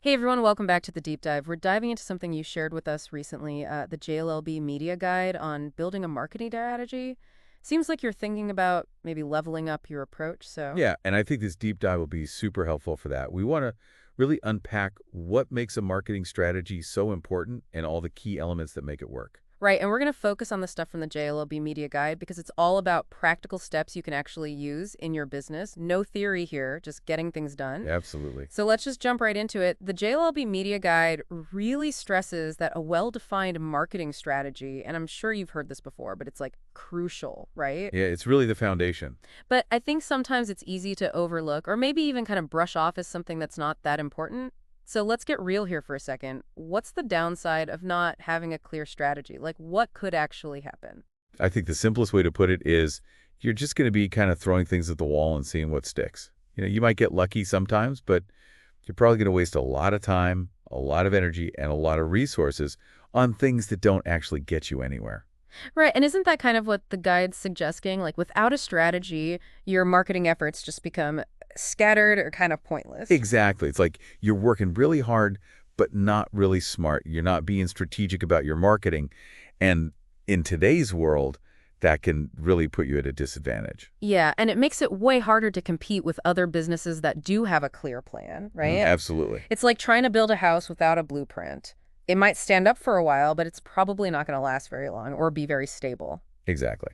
Hey everyone, welcome back to the Deep Dive. We're diving into something you shared with us recently, the JLLB Media Guide on building a marketing strategy. Seems like you're thinking about maybe leveling up your approach, so. Yeah, and I think this deep dive will be super helpful for that. We want to really unpack what makes a marketing strategy so important and all the key elements that make it work. Right, and we're going to focus on the stuff from the JLLB Media Guide because it's all about practical steps you can actually use in your business. No theory here, just getting things done. Absolutely. So let's just jump right into it. The JLLB Media Guide really stresses that a well-defined marketing strategy, and I'm sure you've heard this before, but it's like crucial, right? Yeah, it's really the foundation. But I think sometimes it's easy to overlook or maybe even kind of brush off as something that's not that important. So let's get real here for a second. What's the downside of not having a clear strategy? Like, what could actually happen? I think the simplest way to put it is you're just going to be kind of throwing things at the wall and seeing what sticks. You might get lucky sometimes, but you're probably going to waste a lot of time, a lot of energy, and a lot of resources on things that don't actually get you anywhere. Right, and isn't that kind of what the guide's suggesting? Like, without a strategy, your marketing efforts just become scattered or kind of pointless. Exactly. It's like you're working really hard, but not really smart. You're not being strategic about your marketing. And in today's world, that can really put you at a disadvantage. Yeah, and it makes it way harder to compete with other businesses that do have a clear plan, right? Absolutely. It's like trying to build a house without a blueprint. It might stand up for a while, but it's probably not going to last very long or be very stable. Exactly.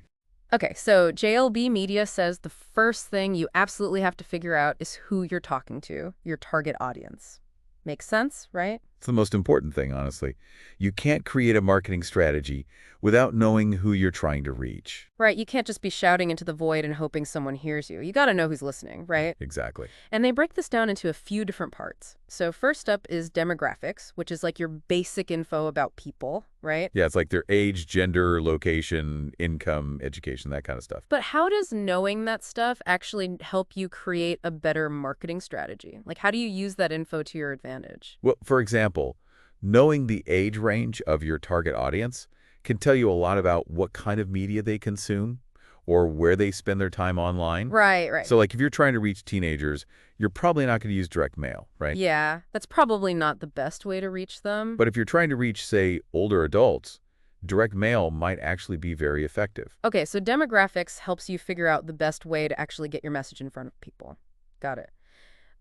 Okay, so JLB Media says the first thing you absolutely have to figure out is who you're talking to, your target audience. Makes sense, right? It's the most important thing, honestly. You can't create a marketing strategy without knowing who you're trying to reach. Right, you can't just be shouting into the void and hoping someone hears you. You got to know who's listening, right? Exactly. And they break this down into a few different parts. So first up is demographics, which is like your basic info about people, right? Yeah, it's like their age, gender, location, income, education, that kind of stuff. But how does knowing that stuff actually help you create a better marketing strategy? Like, how do you use that info to your advantage? Well, for example, knowing the age range of your target audience can tell you a lot about what kind of media they consume or where they spend their time online. Right, right. So like if you're trying to reach teenagers, you're probably not going to use direct mail, right? Yeah, that's probably not the best way to reach them. But if you're trying to reach, say, older adults, direct mail might actually be very effective. Okay, so demographics helps you figure out the best way to actually get your message in front of people. Got it.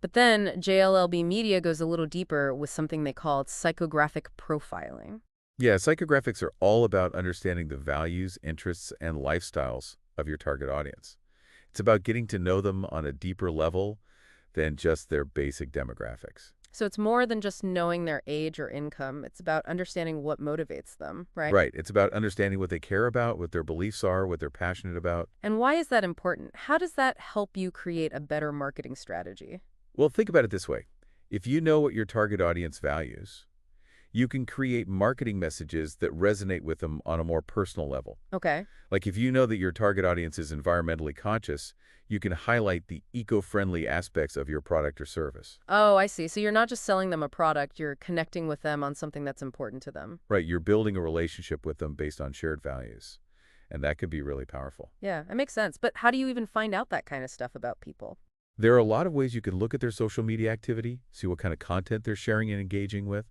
But then JLLB Media goes a little deeper with something they call psychographic profiling. Yeah, psychographics are all about understanding the values, interests, and lifestyles of your target audience. It's about getting to know them on a deeper level than just their basic demographics. So it's more than just knowing their age or income. It's about understanding what motivates them, right? Right. It's about understanding what they care about, what their beliefs are, what they're passionate about. And why is that important? How does that help you create a better marketing strategy? Well, think about it this way. If you know what your target audience values, you can create marketing messages that resonate with them on a more personal level. Okay. Like if you know that your target audience is environmentally conscious, you can highlight the eco-friendly aspects of your product or service. Oh, I see. So you're not just selling them a product, you're connecting with them on something that's important to them. Right, you're building a relationship with them based on shared values. And that could be really powerful. Yeah, that makes sense. But how do you even find out that kind of stuff about people? There are a lot of ways you can look at their social media activity, see what kind of content they're sharing and engaging with.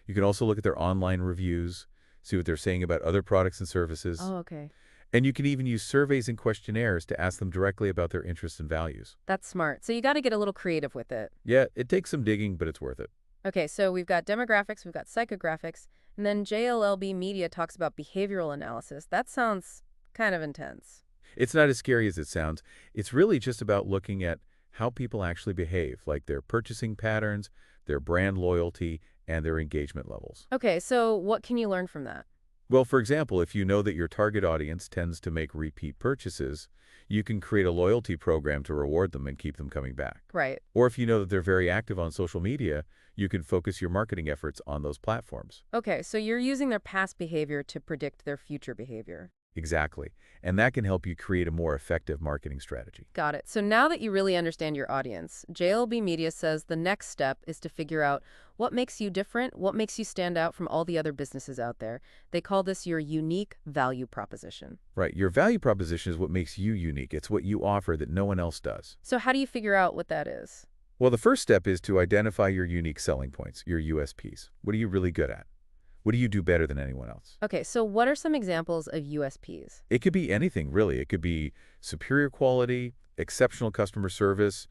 You can also look at their online reviews, see what they're saying about other products and services. Oh, okay. And you can even use surveys and questionnaires to ask them directly about their interests and values. That's smart. So you got to get a little creative with it. Yeah, it takes some digging, but it's worth it. Okay, so we've got demographics, we've got psychographics, and then JLLB Media talks about behavioral analysis. That sounds kind of intense. It's not as scary as it sounds. It's really just about looking at how people actually behave, like their purchasing patterns, their brand loyalty, and their engagement levels. Okay, so what can you learn from that? Well, for example, if you know that your target audience tends to make repeat purchases, you can create a loyalty program to reward them and keep them coming back. Right. Or if you know that they're very active on social media, you can focus your marketing efforts on those platforms. Okay, so you're using their past behavior to predict their future behavior. Exactly. And that can help you create a more effective marketing strategy. Got it. So now that you really understand your audience, JLB Media says the next step is to figure out what makes you different, what makes you stand out from all the other businesses out there. They call this your unique value proposition. Right. Your value proposition is what makes you unique. It's what you offer that no one else does. So how do you figure out what that is? Well, the first step is to identify your unique selling points, your USPs. What are you really good at? What do you do better than anyone else? Okay, so what are some examples of USPs? It could be anything, really. It could be superior quality, exceptional customer service,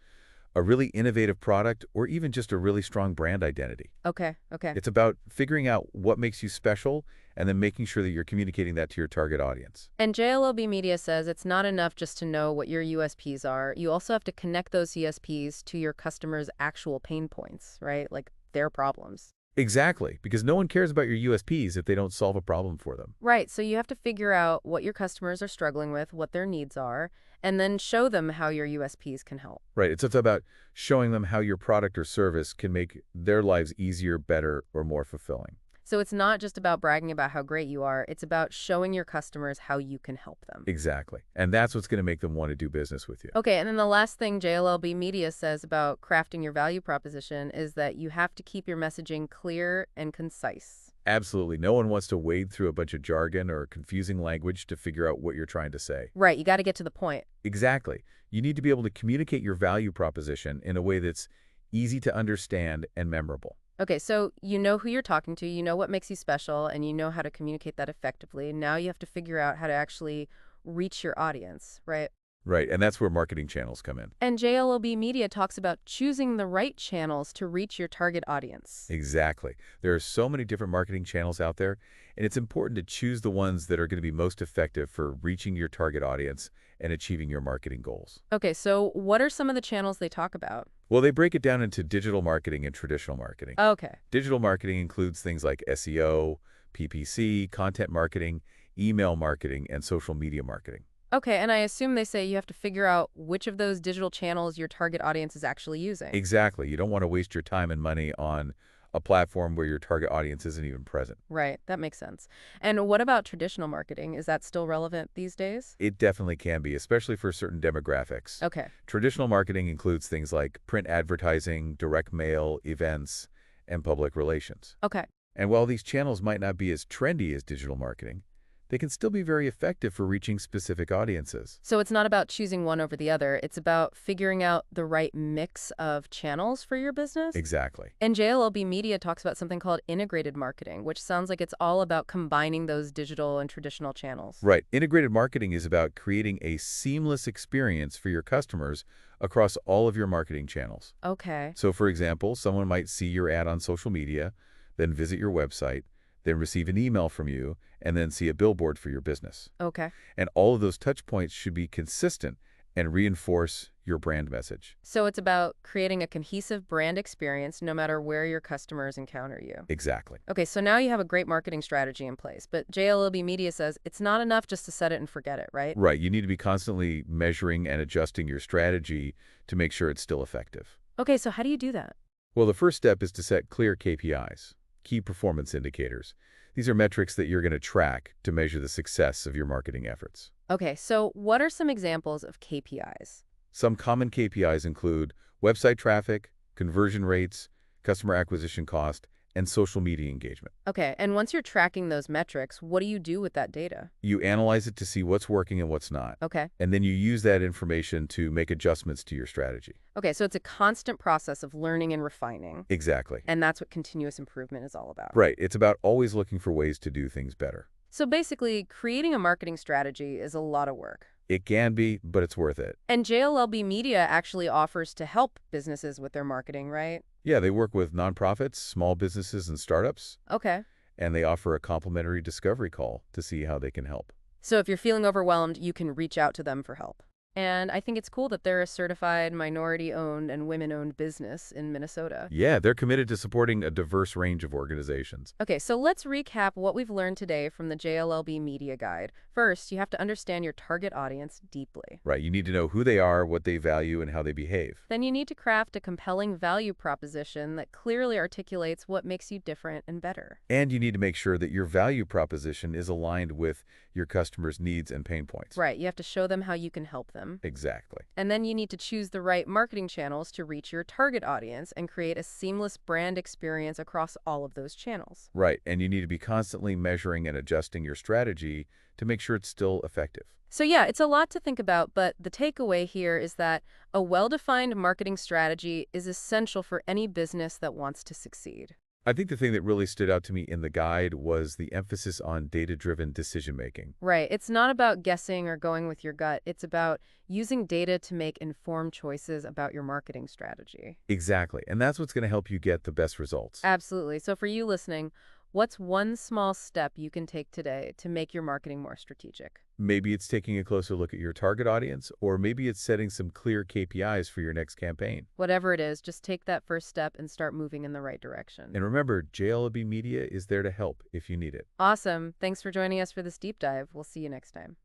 a really innovative product, or even just a really strong brand identity. Okay, okay. It's about figuring out what makes you special and then making sure that you're communicating that to your target audience. And JLLB Media says it's not enough just to know what your USPs are. You also have to connect those USPs to your customers' actual pain points, right? Like their problems. Exactly, because no one cares about your USPs if they don't solve a problem for them. Right, so you have to figure out what your customers are struggling with, what their needs are, and then show them how your USPs can help. Right, it's about showing them how your product or service can make their lives easier, better, or more fulfilling. So it's not just about bragging about how great you are, it's about showing your customers how you can help them. Exactly, and that's what's going to make them want to do business with you. Okay, and then the last thing JLLB Media says about crafting your value proposition is that you have to keep your messaging clear and concise. Absolutely, no one wants to wade through a bunch of jargon or confusing language to figure out what you're trying to say. Right, you got to get to the point. Exactly. You need to be able to communicate your value proposition in a way that's easy to understand and memorable. Okay, so you know who you're talking to, you know what makes you special, and you know how to communicate that effectively. Now you have to figure out how to actually reach your audience, right? Right, and that's where marketing channels come in. And JLLB Media talks about choosing the right channels to reach your target audience. Exactly. There are so many different marketing channels out there, and it's important to choose the ones that are going to be most effective for reaching your target audience and achieving your marketing goals. Okay, so what are some of the channels they talk about? Well, they break it down into digital marketing and traditional marketing. Okay. Digital marketing includes things like SEO, PPC, content marketing, email marketing, and social media marketing. Okay, and I assume they say you have to figure out which of those digital channels your target audience is actually using. Exactly. You don't want to waste your time and money on a platform where your target audience isn't even present. Right, that makes sense. And what about traditional marketing? Is that still relevant these days? It definitely can be, especially for certain demographics. Okay. Traditional marketing includes things like print advertising, direct mail, events, and public relations. Okay. And while these channels might not be as trendy as digital marketing, they can still be very effective for reaching specific audiences. So it's not about choosing one over the other. It's about figuring out the right mix of channels for your business? Exactly. And JLLB Media talks about something called integrated marketing, which sounds like it's all about combining those digital and traditional channels. Right. Integrated marketing is about creating a seamless experience for your customers across all of your marketing channels. Okay. So, for example, someone might see your ad on social media, then visit your website, then receive an email from you, and then see a billboard for your business. Okay. And all of those touch points should be consistent and reinforce your brand message. So it's about creating a cohesive brand experience no matter where your customers encounter you. Exactly. Okay, so now you have a great marketing strategy in place, but JLLB Media says it's not enough just to set it and forget it, right? Right. You need to be constantly measuring and adjusting your strategy to make sure it's still effective. Okay, so how do you do that? Well, the first step is to set clear KPIs, key performance indicators. These are metrics that you're going to track to measure the success of your marketing efforts. Okay, so what are some examples of KPIs? Some common KPIs include website traffic, conversion rates, customer acquisition cost, and social media engagement. Okay, and once you're tracking those metrics, what do you do with that data? You analyze it to see what's working and what's not. Okay. And then you use that information to make adjustments to your strategy. Okay, so it's a constant process of learning and refining. Exactly. And that's what continuous improvement is all about. Right. It's about always looking for ways to do things better. So basically, creating a marketing strategy is a lot of work. It can be, but it's worth it. And JLLB Media actually offers to help businesses with their marketing, right? Yeah, they work with nonprofits, small businesses, and startups, Okay. and they offer a complimentary discovery call to see how they can help. So if you're feeling overwhelmed, you can reach out to them for help. And I think it's cool that they're a certified minority-owned and women-owned business in Minnesota. Yeah, they're committed to supporting a diverse range of organizations. Okay, so let's recap what we've learned today from the JLLB Media Guide. First, you have to understand your target audience deeply. Right, you need to know who they are, what they value, and how they behave. Then you need to craft a compelling value proposition that clearly articulates what makes you different and better. And you need to make sure that your value proposition is aligned with your customers' needs and pain points. Right, you have to show them how you can help them. them. Exactly. And then you need to choose the right marketing channels to reach your target audience and create a seamless brand experience across all of those channels. Right, and you need to be constantly measuring and adjusting your strategy to make sure it's still effective. So yeah, it's a lot to think about, but the takeaway here is that a well-defined marketing strategy is essential for any business that wants to succeed. I think the thing that really stood out to me in the guide was the emphasis on data-driven decision-making. Right. It's not about guessing or going with your gut. It's about using data to make informed choices about your marketing strategy. Exactly, and that's what's going to help you get the best results. Absolutely. So for you listening, what's one small step you can take today to make your marketing more strategic? Maybe it's taking a closer look at your target audience, or maybe it's setting some clear KPIs for your next campaign. Whatever it is, just take that first step and start moving in the right direction. And remember, JLLB Media is there to help if you need it. Awesome. Thanks for joining us for this deep dive. We'll see you next time.